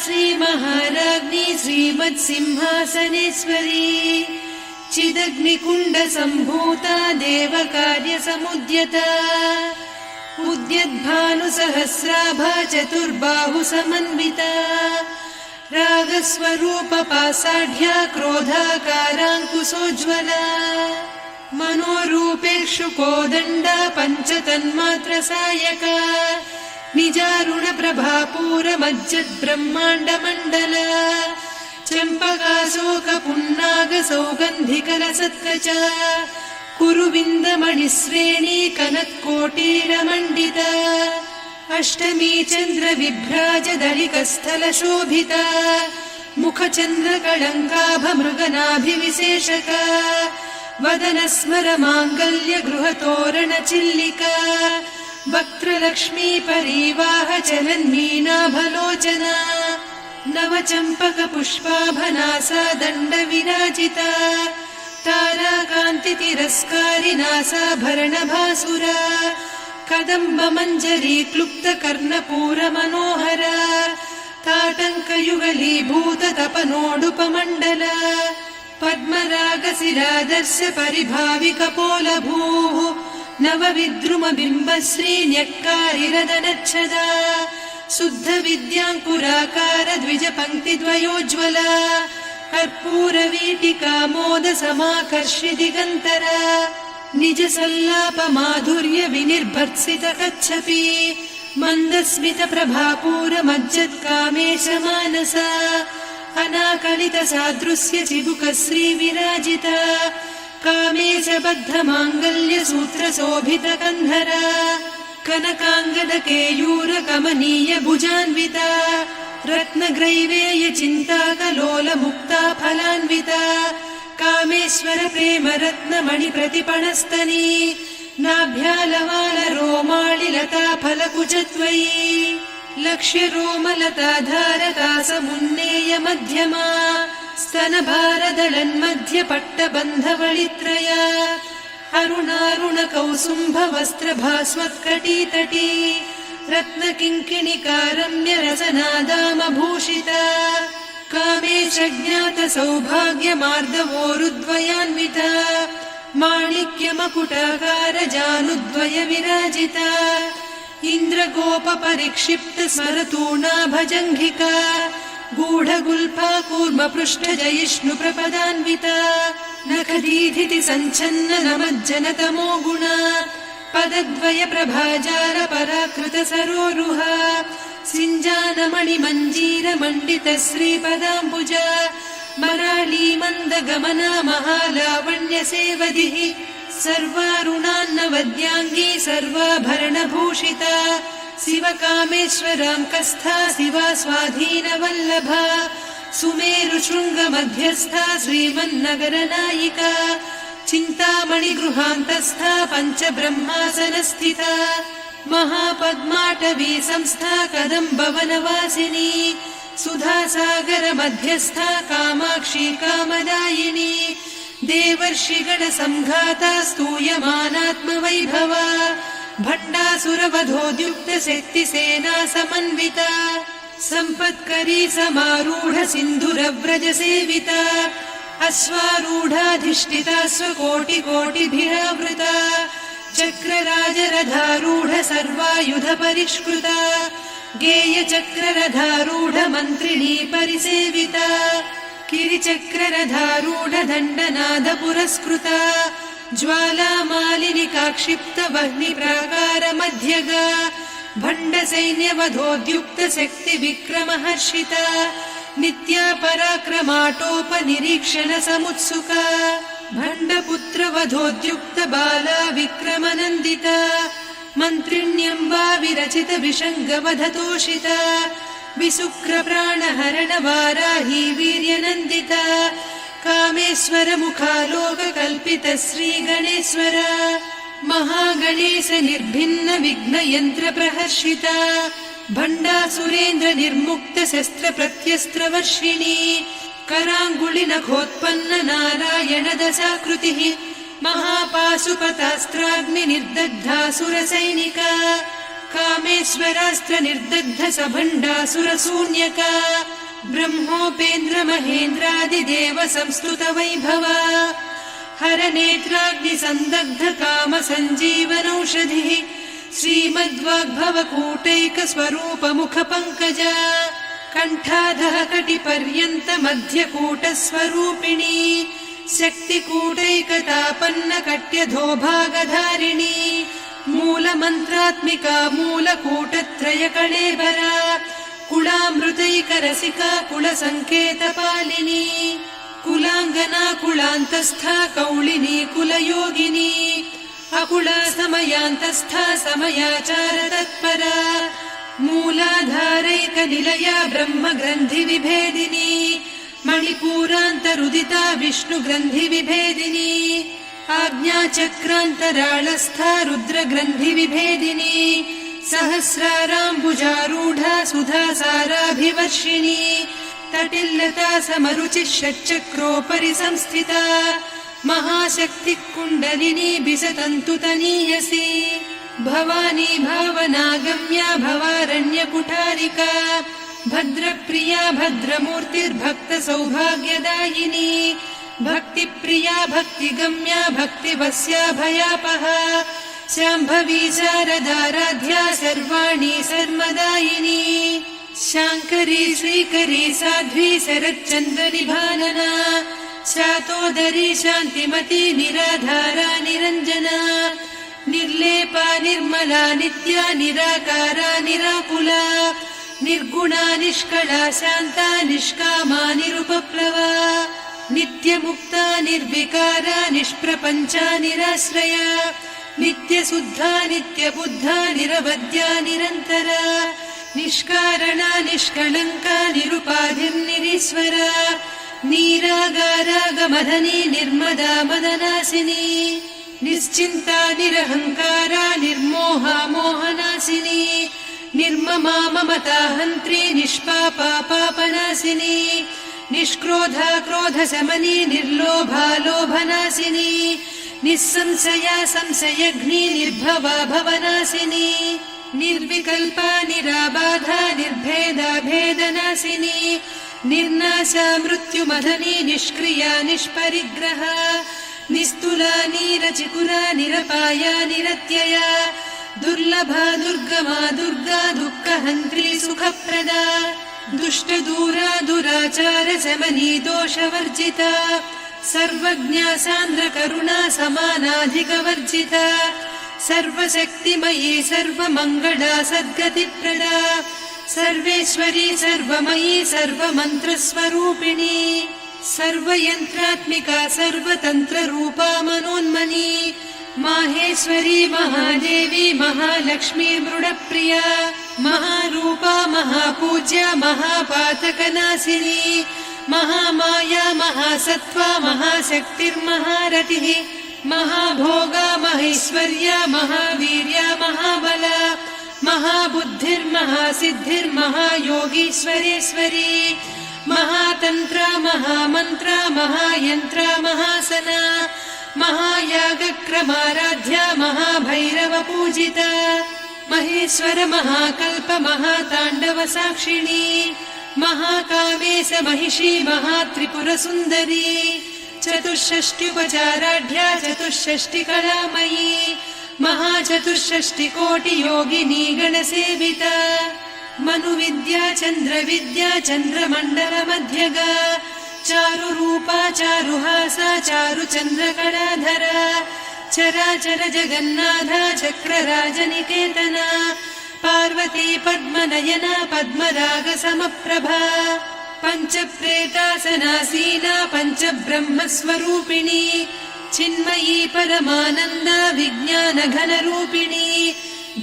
श्रीमहाराज्ञी श्रीमत्सिंहासनेश्वरी चिदग्निकुण्डसम्भूता देवकार्यसमुद्यता उद्यद्भानुसहस्राभा चतुर्बाहुसमन्विता रागस्वरूपपासाढ्या क्रोधाकाराङ्कुशोज्ज्वला मनोरूपेषु कोदण्डा पञ्चतन्मात्रसायका निजारुणप्रभापूरमज्जद्ब्रह्माण्डमण्डला चम्पकाशोकपुन्नागसौगन्धिकलसत्कचा कुरुविन्दमणिश्रेणी कनत्कोटीरमण्डिता अष्टमी चन्द्रविभ्राजदलिकस्थलशोभिता मुखचन्द्रकळङ्काभमृगनाभिविशेषका वदनस्मरमाङ्गल्यगृहतोरणचिल्लिका वक्त्रलक्ष्मी परिवाह चलन्मीनाभलोचना नवचम्पकपुष्पाभनासा दण्डविराजिता ताराकान्तितिरस्कारिनासाभरणभासुरा कदम्बमञ्जरी क्लुप्तकर्णपूरमनोहरा ताटङ्कयुगलीभूततपनोडुपमण्डला पद्मरागशिलादर्श परिभाविकपोलभूः नवविद्रुमबिम्बश्रीन्यक्कारिरदनच्छदा शुद्धविद्याङ्कुराकार द्विजपङ्क्तिद्वयोज्ज्वला कर्पूरवीटिकामोदसमाकर्षि दिगन्तरा निजसल्लापमाधुर्य विनिर्भर्त्सितकच्छपि मन्दस्मितप्रभापूरमज्जत्कामेशमानसा अनाकलितसादृश्य चिबुकश्रीविराजिता कामेशबद्धमाङ्गल्यसूत्रशोभितकन्धरा कनकाङ्गदकेयूरकमनीय भुजान्विता रत्नग्रैवेयचिन्ताकलोलमुक्ता फलान्विता कामेश्वर प्रेमरत्नमणिप्रतिपणस्तनी नाभ्यालवालरोमालिलता फलकुचत्वयी लक्ष्यरोमलताधारकासमुन्नेय मध्यमा स्तनभारदलन्मध्यपट्टबन्धवळित्रया अरुणारुणकौसुम्भवस्त्रभास्वत्कटीतटी रत्नकिङ्किणिकारम्यरसनादामभूषिता कामेशज्ञातसौभाग्यमार्दवोरुद्वयान्विता माणिक्यमकुटाकारजानुद्वय विराजिता इन्द्रगोपपरिक्षिप्तस्मरतूणाभजङ्घिका गूढगुल्फा कूर्मपृष्ठजयिष्णुप्रपदान्विता नखदीधिति सञ्छन्न नमज्जनतमो गुणा पदद्वय प्रभाजाल पराकृत सरोरुहा सिञ्जानमणिमञ्जीरमण्डित श्रीपदाम्बुजा मराळी मन्दगमना महालावण्य सेवधिः सर्वारुणान्नवद्याङ्गी सर्वाभरणभूषिता शिवकामेश्वराङ्कस्था शिवा स्वाधीनवल्लभा सुमेरुशृङ्गमध्यस्था श्रीमन्नगरनायिका चिन्तामणिगृहान्तस्था पञ्चब्रह्मासनस्थिता महापद्माटवी संस्था कदम्बवनवासिनी सुधासागरमध्यस्था कामाक्षी कामदायिनी देवर्षिगणसङ्घाता स्तूयमानात्मवैभवा भण्डासुरवधोद्युक्तशक्तिसेना समन्विता सम्पत्करी समारूढ सिन्धुरव्रजसेविता अश्वारूढाधिष्ठिता स्वकोटिकोटिभिरावृता चक्रराजरथारूढ सर्वायुध परिष्कृता गेयचक्ररथारूढ मन्त्रिणी परिसेविता किरिचक्ररथारूढ दण्डनाद पुरस्कृता ज्वालामालिनिकाक्षिप्त वह्निप्राकार मध्यगा भण्डसैन्यवधोद्युक्त शक्ति विक्रमहर्षिता नित्या पराक्रमाटोपनिरीक्षण समुत्सुका भण्डपुत्रवधोद्युक्त बाला विक्रमनन्दिता मन्त्रिण्यम्बा विरचित विषङ्गवधतोषिता विशुक्रप्राणहरण वाराही वीर्यनन्दिता कामेश्वर मुखालोककल्पित श्रीगणेश्वर महागणेश निर्भिन्न विघ्नयन्त्र प्रहर्षिता भण्डासुरेन्द्र निर्मुक्त शस्त्र प्रत्यस्त्रवर्षिणी कराङ्गुलिनखोत्पन्न नारायण दशाकृतिः महापाशुपतास्त्राग्नि निर्दग्धासुरसैनिका कामेश्वरास्त्र निर्दग्ध सभण्डासुरशून्यका ब्रह्मोपेन्द्र महेन्द्रादिदेव संस्तुत वैभवा हर नेत्राग्नि संदग्ध काम संजीवनौषधिः श्रीमद्वाग्भव कूटैक स्वरूप मुख पंकजा कंठाधः कटिपर्यन्त मध्यकूट स्वरूपिणी शक्तिकूटैकतापन्न कट्यधो भागधारिणी मूल मंत्रात्मिका मूलकूटत्रय कळेबरा कुलामृतैकरसिका कुल संकेतपालिनी कुलांगना कुलान्तस्था कौलिनी कुलयोगिनी अकुला समयांतस्था समयाचार तत्परा मूलाधारैक निलया ब्रह्म ग्रंथि विभेदिनी मणिपूरान्तरुदिता विष्णु ग्रंथि विभेदिनी आज्ञाचक्रान्तराळस्था रुद्र ग्रंथि विभेदिनी सहस्राराम्बुजारूढा सुधा साराभिवर्षिणी तटिल्लता समरुचिः षट्चक्रोपरि संस्थिता महाशक्तिः कुण्डलिनी बिसतन्तु तनीयसी भवानी भावनागम्या भवारण्यकुठारिका भद्रप्रिया भद्रमूर्तिर्भक्त सौभाग्यदायिनी भक्तिप्रिया भक्तिगम्या भक्तिवस्या भयापहा शाम्भवी शारदाराध्या सर्वाणि सर्वदायिनी शाङ्करी श्रीकरी साध्वी शरच्चन्द्रनिभानना शातोदरी शान्तिमती निराधारा निरञ्जना निर्लेपा निर्मला नित्या निराकारा निराकुला निर्गुणा निष्कला शान्ता निष्कामा निरुपप्लवा नित्यमुक्ता निर्विकारा निष्प्रपञ्चा निराश्रया नित्यशुद्धा नित्यबुद्धा निरवद्या निरन्तरा निष्कारणा निष्कलङ्का निरुपाधिर्निरीश्वरा नीरागारागमधनी निर्मदा मदनासिनी निश्चिन्ता निरहङ्कारा निर्मोहा मोहनासिनी निर्ममा ममता हन्त्री निष्पापा पापनासिनी निष्क्रोधा क्रोधशमनी निर्लोभा लोभनासिनी निस्संशया संशयघ्नी निर्भवा भवनासिनी निर्विकल्पा निराबाधा निर्भेदा भेदनासिनी निर्नाशा मृत्युमधनी निष्क्रिया निष्परिग्रहा निस्तुला नीरचिकुरा निरपाया निरत्यया दुर्लभा दुर्गमा दुर्गा दुःखहन्त्री सुखप्रदा दुष्टदूरा दुराचार शमनी दोषवर्जिता सर्वज्ञा सान्द्रकरुणा समानाधिकवर्जिता सर्वशक्तिमयी सर्वमङ्गला सद्गतिप्रदा सर्वेश्वरी सर्वमयी सर्वमन्त्रस्वरूपिणी सर्वयन्त्रात्मिका सर्वतन्त्ररूपा मनोन्मनी माहेश्वरी महादेवी महालक्ष्मी मृडप्रिया महारूपा महापूज्या महापातकनाशिनी महामाया महासत्त्वा महाशक्तिर्महारतिः महाभोगा महेश्वर्या महावीर्या महाबला महाबुद्धिर्महासिद्धिर्महायोगीश्वरेश्वरी महातन्त्रा महामन्त्रा महायन्त्रा महासना महायागक्रमाराध्या महाभैरवपूजिता महेश्वर महाकल्प महाताण्डव साक्षिणी महाकामेश महिषी महात्रिपुरसुन्दरी चतुष्षष्ट्युपचाराढ्या चतुष्षष्टिकलामयी महाचतुष्षष्टिकोटियोगिनी गणसेविता मनुविद्या चन्द्रविद्या चन्द्रमण्डलमध्यगा चारुरूपा चारुहासा चारुचन्द्रकलाधरा चराचर जगन्नाथा चक्रराजनिकेतना पार्वती पद्मनयना पद्मरागसमप्रभा पञ्चप्रेतासनासीना पञ्चब्रह्मस्वरूपिणी चिन्मयी परमानन्दा विज्ञानघनरूपिणी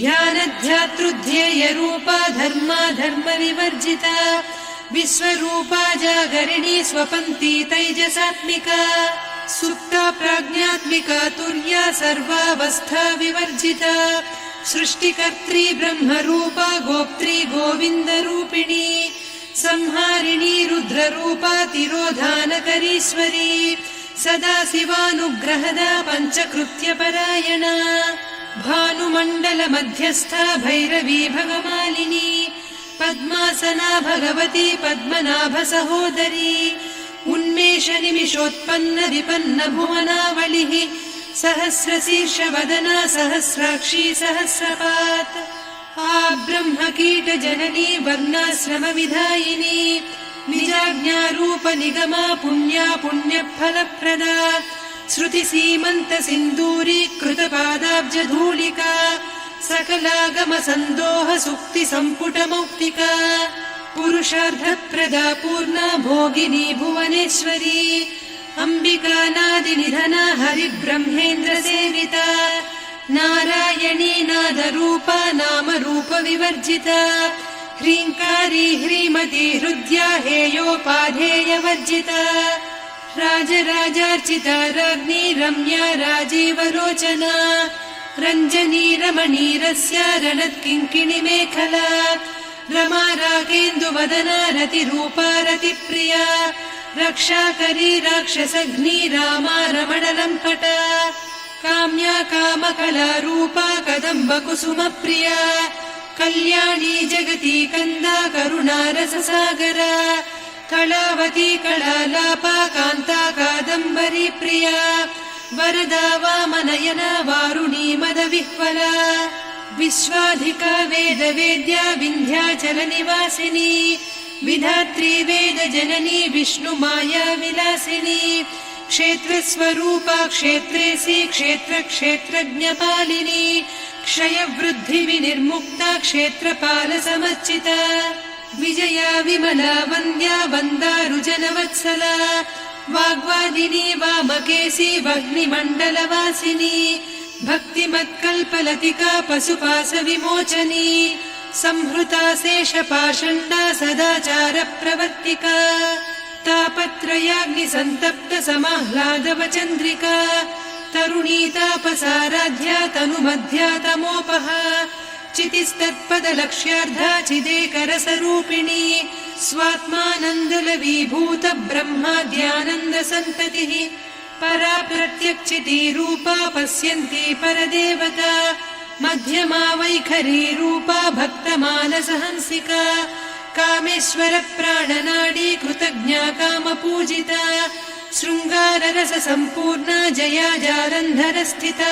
ध्यानध्यातृध्येयरूपा धर्मा धर्मविवर्जिता विश्वरूपा जागरिणी स्वपन्ती तैजसात्मिका सुप्ता प्राज्ञात्मिका तुर्या सर्वावस्था विवर्जिता सृष्टिकर्त्री ब्रह्मरूपा गोप्त्री गोविन्दरूपिणी संहारिणी रुद्ररूपा तिरोधानकरीश्वरी सदा शिवानुग्रहदा पञ्चकृत्यपरायणा भानुमण्डलमध्यस्था भैरवी भगमालिनी पद्मासना भगवती पद्मनाभसहोदरी उन्मेषनिमिषोत्पन्न विपन्न भुवनावलिः सहस्रशीर्षवदना सहस्राक्षी सहस्रपात् आब्रह्मकीटजननी वर्णाश्रमविधायिनी निजाज्ञारूपनिगमा पुण्या पुण्यफलप्रदा श्रुतिसीमन्तसिन्दूरीकृतपादाब्जधूलिका सकलागमसन्दोहसुक्तिसम्पुटमौक्तिका पुरुषार्थप्रदा पूर्णा भोगिनी भुवनेश्वरी अम्बिकानादिनिधना हरिब्रह्मेन्द्रसेविता नारायणी नादरूपा नामरूपविवर्जिता ह्रीङ्कारी ह्रीमती हृद्या हेयोपाधेयवर्जिता राजराजार्चिता राज्ञी रम्या राजीवलोचना रञ्जनी रमणीरस्या रणत्किङ्किणिमेखला रमा रागेन्दुवदना रतिरूपा रतिप्रिया रक्षाकरी राक्षसघ्नी रामा रमणलम्पटा काम्या कामकलारूपा कदम्बकुसुमप्रिया कल्याणी जगती कन्दा करुणारससागरा कलावती कलालापा कान्ता कादम्बरी प्रिया वरदा वामनयना वारुणी मदविह्वला विश्वाधिका वेदवेद्या विन्ध्याचलनिवासिनी विधात्री वेदजननी विष्णुमाया विलासिनी क्षेत्रस्वरूपा क्षेत्रेसी क्षेत्रक्षेत्रज्ञपालिनी क्षयवृद्धिविनिर्मुक्ता क्षेत्रपालसमर्चिता विजया विमला वन्द्या वन्दारुजनवत्सला वाग्वादिनी वामकेशी वह्निमण्डलवासिनी भक्तिमत्कल्पलतिका पशुपाशविमोचनी संहृता शेषपाषण्डा सदाचारप्रवर्तिका तापत्रयाग्निसन्तप्त समाह्लादवचन्द्रिका तरुणी तापसाराध्या तनुमध्या तमोपहा चितिस्तत्पदलक्ष्यार्धा चिदेकरसरूपिणी स्वात्मानन्दलवीभूत ब्रह्माद्यानन्दसन्ततिः परा प्रत्यक्षितीरूपा पश्यन्ती परदेवता मध्यमा वैखरी रूपा भक्तमानसहंसिका कामेश्वर प्राणनाडी कृतज्ञा कामपूजिता शृङ्गाररस सम्पूर्णा जया जालन्धरस्थिता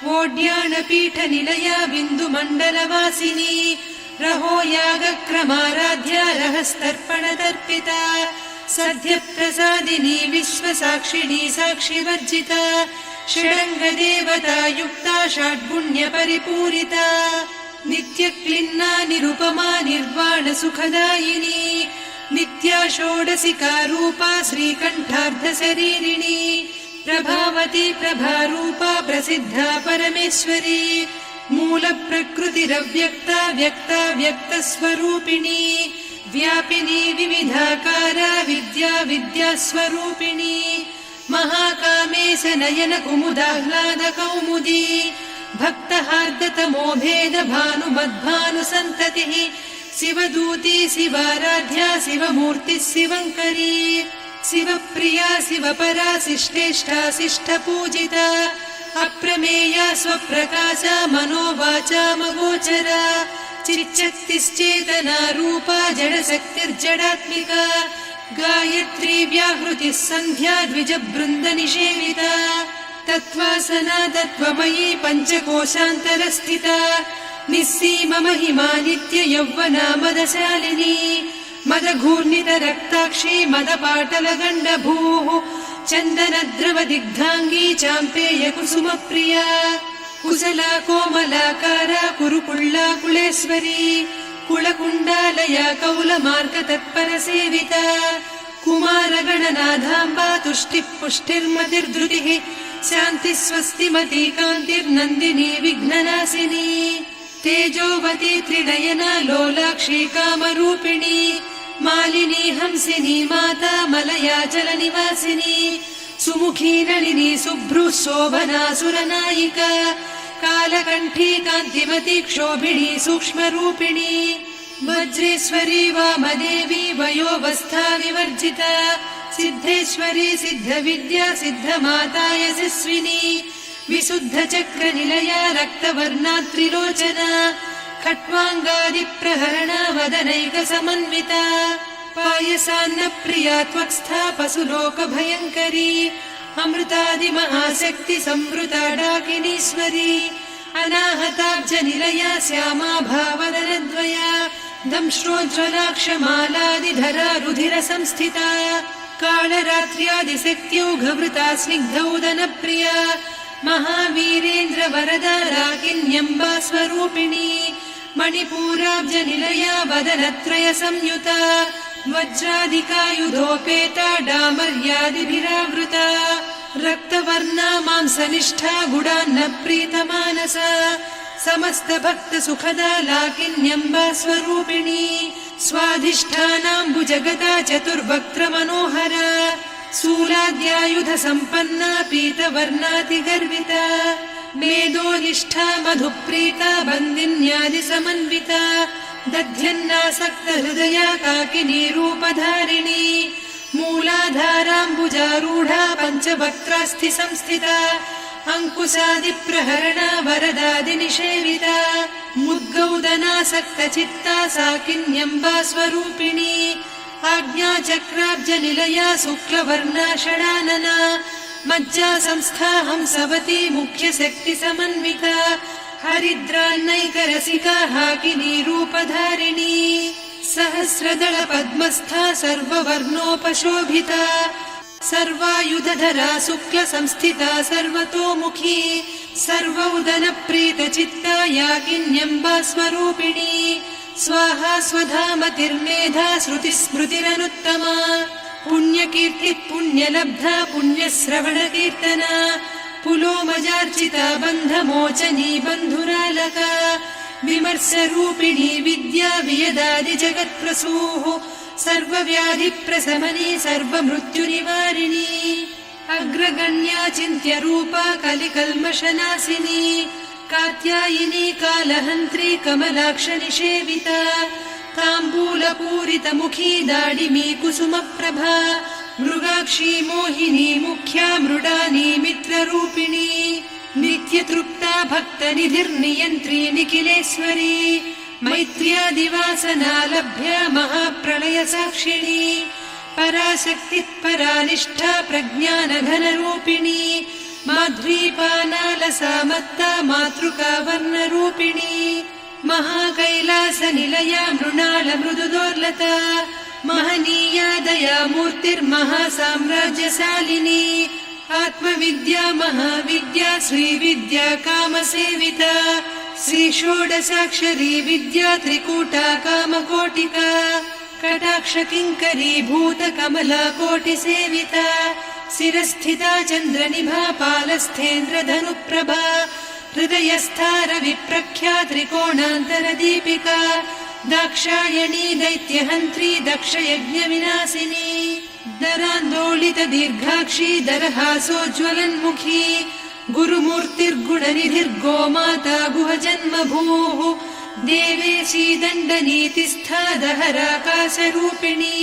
वोड्याणपीठनिलया बिन्दुमण्डलवासिनी रहो यागक्रमाराध्या रहस्तर्पणतर्पिता सद्यप्रसादिनी विश्वसाक्षिणी साक्षिवर्जिता षडङ्गदेवता युक्ता षड्गुण्यपरिपूरिता नित्यक्लिन्ना निरुपमा निर्वाणसुखदायिनी नित्या षोडशिका रूपा श्रीकण्ठार्धशरीरिणी प्रभावती प्रभारूपा प्रसिद्धा परमेश्वरी मूलप्रकृतिरव्यक्ता व्यक्ता व्यक्तस्वरूपिणी व्यापिनी विविधाकारा विद्या विद्यास्वरूपिणी महाकामेश नयन कुमुदाह्लाद कौमुदी भक्तहार्दतमो भेद भानुमद्भानुसन्ततिः शिवदूती शिवाराध्या शिवमूर्तिः शिवङ्करी शिवप्रिया शिवपरा शिष्टेष्टा शिष्टपूजिता अप्रमेया स्वप्रकाशा मनोवाचामगोचरा चिच्चक्तिश्चेतना रूपा जडशक्तिर्जडात्मिका गायत्री व्याहृतिः सन्ध्या द्विजबृन्दनिषेविता तत्त्वासना तत्त्वमयी पञ्चकोशान्तरस्थिता निस्सीम महिमा नित्य यौवना मदशालिनी मदघूर्णितरक्ताक्षी मदपाटलगण्डभूः चन्दनद्रवदिग्धाङ्गी चाम्पेय कुसुमप्रिया कुशला कोमलाकारा कुरुकुळ्ळा कुलेश्वरी कुलकुण्डालया कौलमार्गतत्परसेविता कुमारगणनाथाम्बा तुष्टिः पुष्टिर्मतिर्धृतिः शान्तिः स्वस्तिमती कान्तिर्नन्दिनी विघ्ननाशिनी तेजोवती त्रिनयना लोलाक्षी कामरूपिणी मालिनी हंसिनी माता मलयाचलनिवासिनी सुमुखी नलिनी शुभ्रुः शोभना सुरनायिका कालकण्ठी कान्तिमती क्षोभिणी सूक्ष्मरूपिणी वज्रेश्वरी वामदेवी वयोवस्था विवर्जिता सिद्धेश्वरी सिद्धविद्या सिद्धमाता यशस्विनी विशुद्धचक्रनिलया रक्तवर्णा त्रिलोचना खट्वाङ्गादिप्रहरणा वदनैकसमन्विता पायसान्नप्रिया त्वक्स्था पशुलोकभयङ्करी अमृतादिमहाशक्ति संवृता डाकिनीश्वरी अनाहताब्जनिलया श्यामा भावदनद्वया दंश्रोज्ज्वलाक्षमालादिधरा रुधिर संस्थिता कालरात्र्यादिशक्त्यौघवृता स्निग्धौदनप्रिया महावीरेन्द्र वरदा राकिन्यम्बा स्वरूपिणी मणिपूराब्जनिलया वदनत्रय संयुता वज्रादिकायुधोपेता डामर्यादिभिरावृता रक्तवर्णा मांसनिष्ठा गुडान्न प्रीतमानसा समस्त भक्त सुखदा लाकिन्यम्बा स्वरूपिणी स्वाधिष्ठानाम्बुजगदा चतुर्वक्त्र मनोहरा शूलाद्यायुध सम्पन्ना पीतवर्णातिगर्विता मेदोनिष्ठा मधुप्रीता बन्दिन्यादि समन्विता दध्यन्नासक्त हृदया काकिनी रूपधारिणी मूलाधाराम्बुजारूढा पञ्चवक्त्रास्थि संस्थिता अङ्कुशादिप्रहरणा वरदादिनिषेविता मुद्गौदनासक्त चित्ता साकिन्यम्बा स्वरूपिणी आज्ञाचक्राब्जनिलया शुक्लवर्णा षडानना मज्जा संस्था हंसवती मुख्यशक्ति समन्विता हरिद्रान्नैकरसिका हाकिनी रूपधारिणी सहस्रदल पद्मस्था सर्ववर्णोपशोभिता सर्वायुधधरा शुक्ल संस्थिता सर्वतोमुखी सर्वौदनप्रीतचित्ता याकिन्यम्बा स्वरूपिणी स्वाहा स्वधामतिर्मेधा श्रुतिस्मृतिरनुत्तमा पुण्यकीर्तिः पुण्यलब्धा पुण्यश्रवणकीर्तना पुलोमजार्चिता बन्धमोचनी बन्धुरालका विमर्शरूपिणी विद्या वियदादि जगत्प्रसूः सर्वव्याधिप्रशमनी सर्वमृत्युनिवारिणी अग्रगण्या चिन्त्यरूपा कलिकल्मषनाशिनी कात्यायिनी कालहन्त्री कमलाक्षनिषेविता ताम्बूलपूरितमुखी दाडिमी कुसुमप्रभा मृगाक्षी मोहिनी मुख्या मृडानी मित्ररूपिणी नित्यतृप्ता भक्तनिधिर्नियन्त्री निखिलेश्वरी मैत्र्यादिवासना लभ्या महाप्रलय साक्षिणी पराशक्तिः परानिष्ठा प्रज्ञानघनरूपिणी माध्वीपानालसा मत्ता मातृका वर्णरूपिणी महाकैलासनिलया मृणाल मृदुदोर्लता महनीया दया मूर्तिर्महासाम्राज्यशालिनी आत्मविद्या महाविद्या श्रीविद्या कामसेविता श्रीषोडशाक्षरी विद्या त्रिकूटा कामकोटिका कटाक्षकिङ्करी भूतकमला कोटिसेविता शिरस्थिता चन्द्रनिभा पालस्थेन्द्रधनुप्रभा हृदयस्था रविप्रख्या त्रिकोणान्तरदीपिका दाक्षायणी दैत्यहन्त्री दक्षयज्ञविनाशिनी दरान्दोलित दीर्घाक्षी दरहासोज्ज्वलन्मुखी गुरुमूर्तिर्गुणनिधिर्गोमाता गुहजन्मभूः देवेशी दण्डनीतिस्था दहराकाशरूपिणी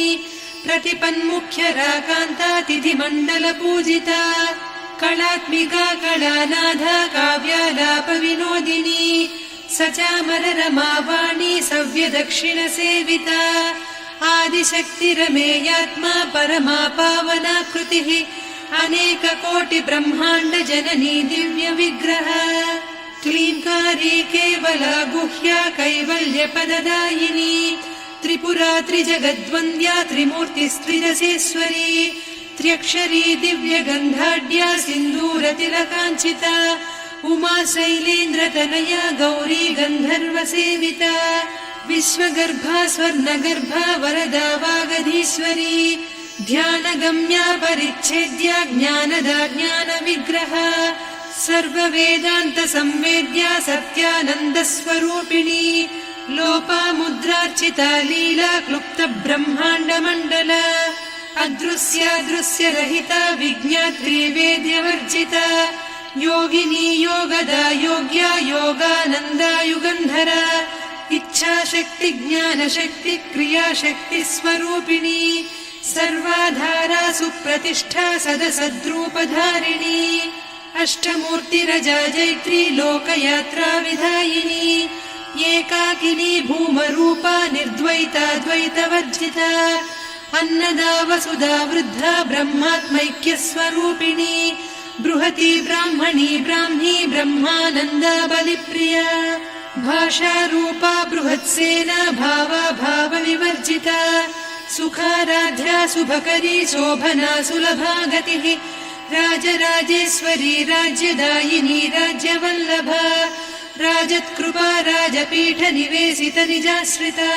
प्रतिपन्मुख्यराकान्ता तिथिमण्डलपूजिता कलात्मिका कलानाथा काव्यालापविनोदिनी सचामररमावाणी सव्यदक्षिणसेविता आदिशक्तिरमेयात्मा परमा पावनाकृतिः अनेककोटिब्रह्माण्ड जननी दिव्यविग्रह क्लीङ्कारी केवला गुह्या कैवल्यपददायिनी त्रिपुरा त्रिजगद्वन्द्या त्रिमूर्तिस्त्रिदशेश्वरी त्र्यक्षरी दिव्यगन्धाढ्या सिन्दूरतिलकाञ्चिता उमा शैलेन्द्रतनया गौरी गन्धर्वसेविता विश्वगर्भा स्वर्णगर्भा वरदा वागधीश्वरी ध्यानगम्या परिच्छेद्या ज्ञानदा ज्ञानविग्रहा सर्ववेदान्तसंवेद्या सत्यानन्दस्वरूपिणी लोपामुद्रार्चिता लीला क्लुप्तब्रह्माण्डमण्डला अदृश्यादृश्यरहिता विज्ञात्री वेद्यवर्जिता योगिनी योगदा योग्या योगानन्दा युगन्धरा इच्छाशक्ति ज्ञानशक्ति क्रियाशक्ति स्वरूपिणी सर्वाधारा सुप्रतिष्ठा सदसद्रूपधारिणी अष्टमूर्तिरजा जैत्री लोकयात्रा विधायिनी एकाकिनी भूमरूपा निर्द्वैता द्वैतवर्जिता अन्नदा वसुधा वृद्धा ब्रह्मात्मैक्यस्वरूपिणी बृहती ब्राह्मणी ब्राह्मी ब्रह्मानन्दा बलिप्रिया भाषारूपा बृहत्सेना भावा भावविवर्जिता सुखाराध्या शुभकरी शोभना सुलभा गतिः राजराजेश्वरी राज्यदायिनी राज्यवल्लभा राजत्कृपा राजपीठ निवेशित निजाश्रिता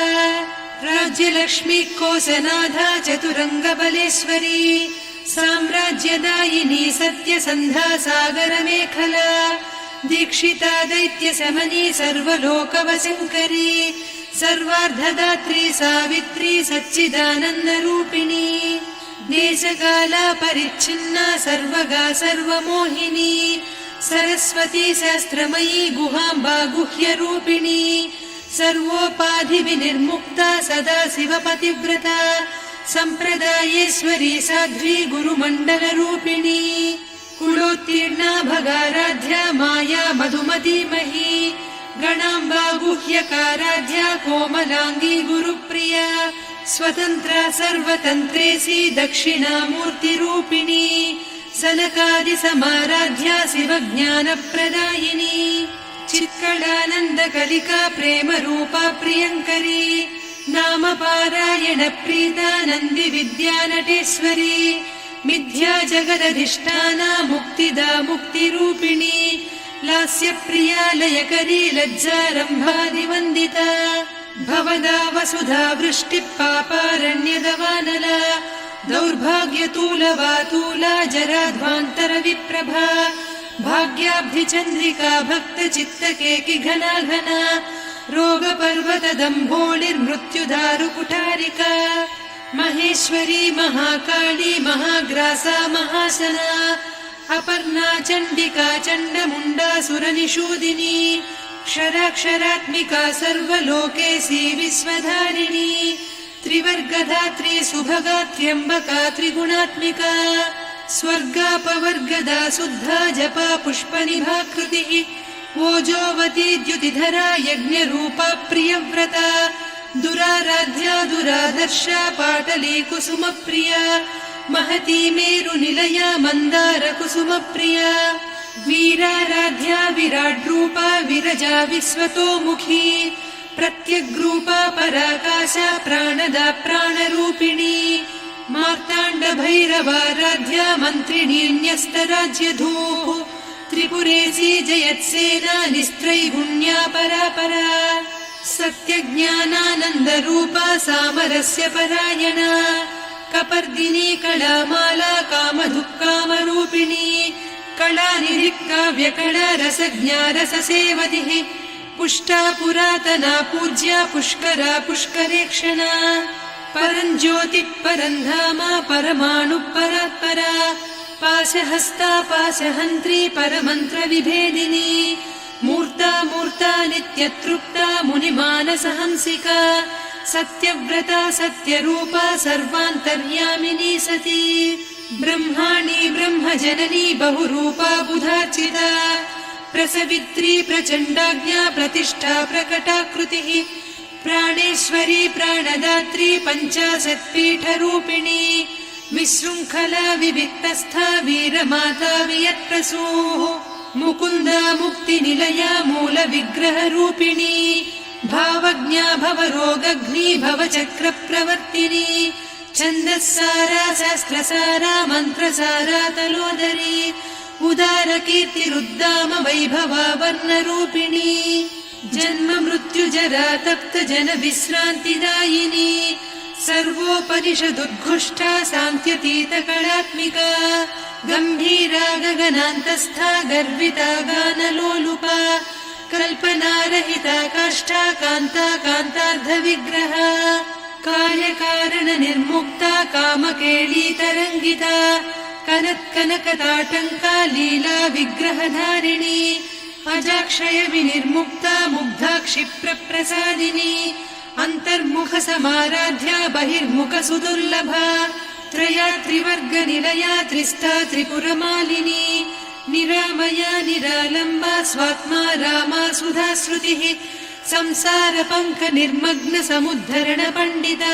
राज्यलक्ष्मी कोसनाधा चतुरङ्गबलेश्वरी साम्राज्यदायिनी सत्यसन्धा सागरमेखला दीक्षिता दैत्यशमनी सर्वलोकवशङ्करी सर्वार्धदात्री सावित्री सच्चिदानन्दरूपिणी देशकाला परिच्छिन्ना सर्वगा सर्वमोहिनी सरस्वती शास्त्रमयी गुहाम्बा गुह्यरूपिणी सर्वोपाधिविनिर्मुक्ता सदा शिवपतिव्रता सम्प्रदायेश्वरी साध्वी गुरुमण्डलरूपिणी कुलोत्तीर्णा भगाराध्या माया मधुमतीमही गणाम्बा गुह्यकाराध्या कोमलाङ्गी गुरुप्रिया स्वतन्त्रा सर्वतन्त्रेसी दक्षिणामूर्तिरूपिणी सनकादिसमाराध्या शिवज्ञानप्रदायिनी चित्कलानन्दकलिका प्रेमरूपा प्रियङ्करी नामपारायण प्रीता नन्दिविद्या नटेश्वरी मिथ्या जगदधिष्ठाना मुक्तिदा मुक्तिरूपिणी लास्यप्रिया लयकरी लज्जारम्भादिवन्दिता भवदा वसुधा वृष्टिः पापारण्यदवानला दौर्भाग्यतूलवातूला जराध्वान्तरविप्रभा भाग्याब्धिचन्द्रिका भक्तचित्तकेकि घना घना रोगपर्वतदम्भोळिर्मृत्युदारुकुठारिका महेश्वरी महाकाली महाग्रासा महासना अपर्णा चण्डिका चण्डमुण्डा सुरनिषूदिनी क्षराक्षरात्मिका सर्वलोकेशी विश्वधारिणी त्रिवर्गधात्री सुभगा त्र्यम्बका त्रिगुणात्मिका स्वर्गापवर्गदा शुद्धा जपा पुष्पनिभाकृतिः ओजोवती द्युतिधरा यज्ञरूपा प्रियव्रता दुराराध्या दुरादर्शा पाटली कुसुमप्रिया महती मेरुनिलया मन्दार कुसुमप्रिया वीराराध्या विराड्रूपा विरजा विश्वतोमुखी प्रत्यग्रूपा पराकाशा प्राणदा प्राणरूपिणी मार्ताण्ड भैरवाराध्या मन्त्रिणी न्यस्तराज्यधूः त्रिपुरेशी जयत्सेना निस्त्रैगुण्या परापरा सत्यज्ञानानन्दरूपा सामरस्य परायणा कपर्दिनी कलामाला कामधुक्कामरूपिणी कलानिधिक्काव्यकला रसज्ञा रससेवतिः पुष्टा पुरातना पूज्या पुष्करा पुष्करेक्षणा परञ्ज्योतिः परन्धामा परमाणुः परात्परा पाशहस्ता पाशहन्त्री परमन्त्रविभेदिनी मूर्ता मूर्ता नित्यतृप्ता मुनिमानसहंसिका सत्यव्रता सत्यरूपा सर्वान्तर्यामिनी सती ब्रह्माणी ब्रह्मजननी बहुरूपा बुधार्चिता प्रसवित्री प्रचण्डाज्ञा प्रतिष्ठा प्रकटाकृतिः प्राणेश्वरी प्राणदात्री पञ्चाशत्पीठरूपिणी विशृङ्खला विविक्तस्था वीरमाता वियत्प्रसूः मुकुन्दा मुक्तिनिलया मूलविग्रहरूपिणी भावज्ञा भवरोगघ्नी भवचक्रप्रवर्तिनी छन्दस्सारा शास्त्रसारा मन्त्रसारा तलोदरी उदारकीर्तिरुद्दाम वैभवा वर्णरूपिणी जन्म मृत्युजरा तप्त जन विश्रान्तिदायिनी सर्वोपनिषदुद्घुष्टा सान्त्यतीतकलात्मिका गम्भीरा गगनान्तस्था गर्विता गानलोलुपा कल्पनारहिता काष्ठा कान्ता कान्तार्धविग्रहा कार्यकारणनिर्मुक्ता कामकेळीतरङ्गिता कनत्कनकताटङ्का लीला विग्रहधारिणी अजाक्षय विनिर्मुक्ता मुग्धा क्षिप्रप्रसादिनी अन्तर्मुखसमाराध्या बहिर्मुख सुदुर्लभा त्रया त्रिवर्गनिलया त्रिस्था त्रिपुरमालिनी निरामया निरालम्बा स्वात्मा रामा सुधाश्रुतिः संसारपङ्क निर्मग्न समुद्धरण पण्डिता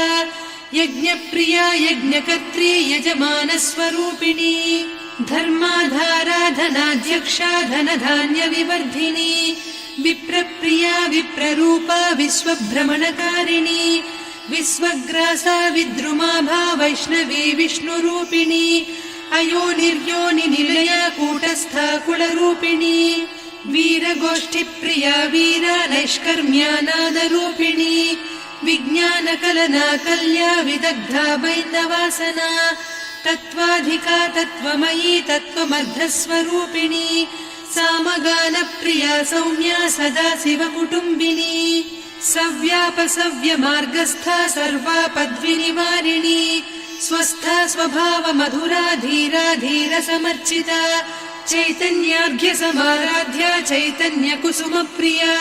यज्ञप्रिया यज्ञकर्त्री यजमानस्वरूपिणी धर्माधारा धनाध्यक्षा धनधान्य विवर्धिनी विप्रप्रिया विप्ररूपा विश्वभ्रमणकारिणी विश्वग्रासा विद्रुमाभा वैष्णवी विष्णुरूपिणी अयोनिर्योनि निलया कूटस्था कुलरूपिणी वीरगोष्ठिप्रिया वीरा नैष्कर्म्यानादरूपिणी विज्ञानकलना कल्या विदग्धा बैन्दवासना तत्त्वाधिका तत्त्वमयी तत्त्वमर्धस्वरूपिणी सामगानप्रिया सौम्या सदा शिवकुटुम्बिनी सव्यापसव्यमार्गस्था सर्वापद्विनिवारिणी स्वस्था स्वभावमधुरा धीरा धीरसमर्चिता चैतन्यार्घ्य समाराध्या चैतन्यकुसुमप्रिया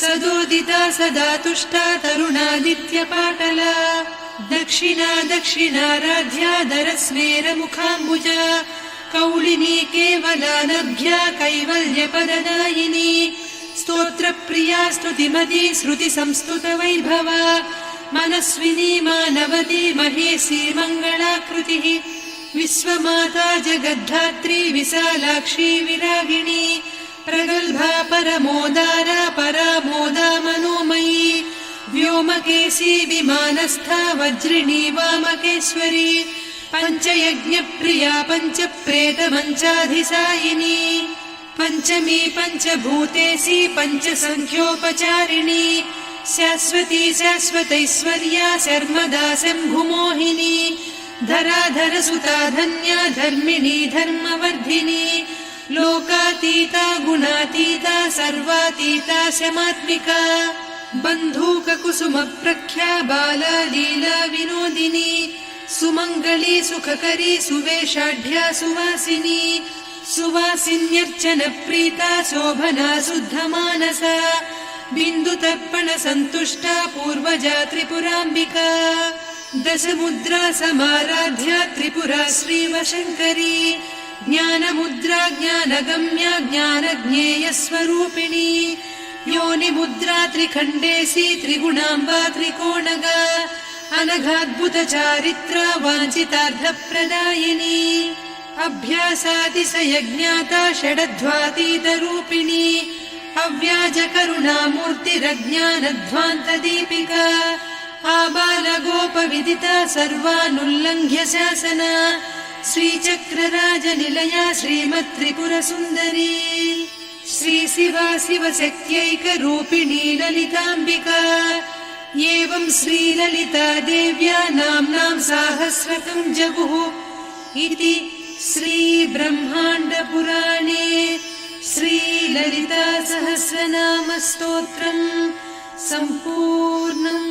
सदोदिता सदा तुष्टा तरुणादित्यपाटला दक्षिणा दक्षिणाराध्या दरस्मेरमुखाम्बुजा कौलिनी केवलानर्घ्या कैवल्यपददायिनी स्तोत्रप्रिया स्तुतिमती श्रुतिसंस्तुतवैभवा मनस्विनी मानवती महेशी मङ्गलाकृतिः विश्वमाता जगद्धात्री विशालाक्षी विरागिणी प्रगल्भा परमोदारा परामोदा मनोमयी व्योमकेशी विमानस्था वज्रिणी वामकेश्वरी पञ्चयज्ञप्रिया पञ्चप्रेतमञ्चाधिसायिनी पञ्चमी पञ्चभूतेशी पञ्चसङ्ख्योपचारिणी शाश्वती शाश्वतैश्वर्या शर्मदा शम्भुमोहिनी धराधरसुता धन्या धर्मिणी धर्मवर्धिनी लोकातीता गुणातीता सर्वातीता शमात्मिका बन्धूककुसुमप्रख्या बाला लीला विनोदिनी सुमङ्गली सुखकरी सुवेशाढ्या सुवासिनी सुवासिन्यर्चनप्रीता शोभना शुद्धमानसा बिन्दुतर्पणसन्तुष्टा पूर्वजा त्रिपुराम्बिका दशमुद्रा समाराध्या त्रिपुरा श्रीवशङ्करी ज्ञानमुद्रा ज्ञानगम्या ज्ञानज्ञेयस्वरूपिणी योनिमुद्रा त्रिखण्डेशी त्रिगुणाम्बा त्रिकोणगा अनघाद्भुतचारित्रा वाञ्छितार्थप्रदायिनी अभ्यासातिशयज्ञाता षडध्वातीतरूपिणी अव्याजकरुणामूर्तिरज्ञानध्वान्तदीपिका आबालगोपविदिता सर्वानुल्लङ्घ्य शासना श्रीचक्रराजनिलया श्रीमत्त्रिपुरसुन्दरी श्रीशिवा शिवशक्त्यैकरूपिणी ललिताम्बिका एवं श्रीललिता देव्या नाम्नां साहस्रकं जगुः इति श्रीब्रह्माण्डपुराणे श्रीललिता सहस्रनामस्तोत्रम् सम्पूर्णम्।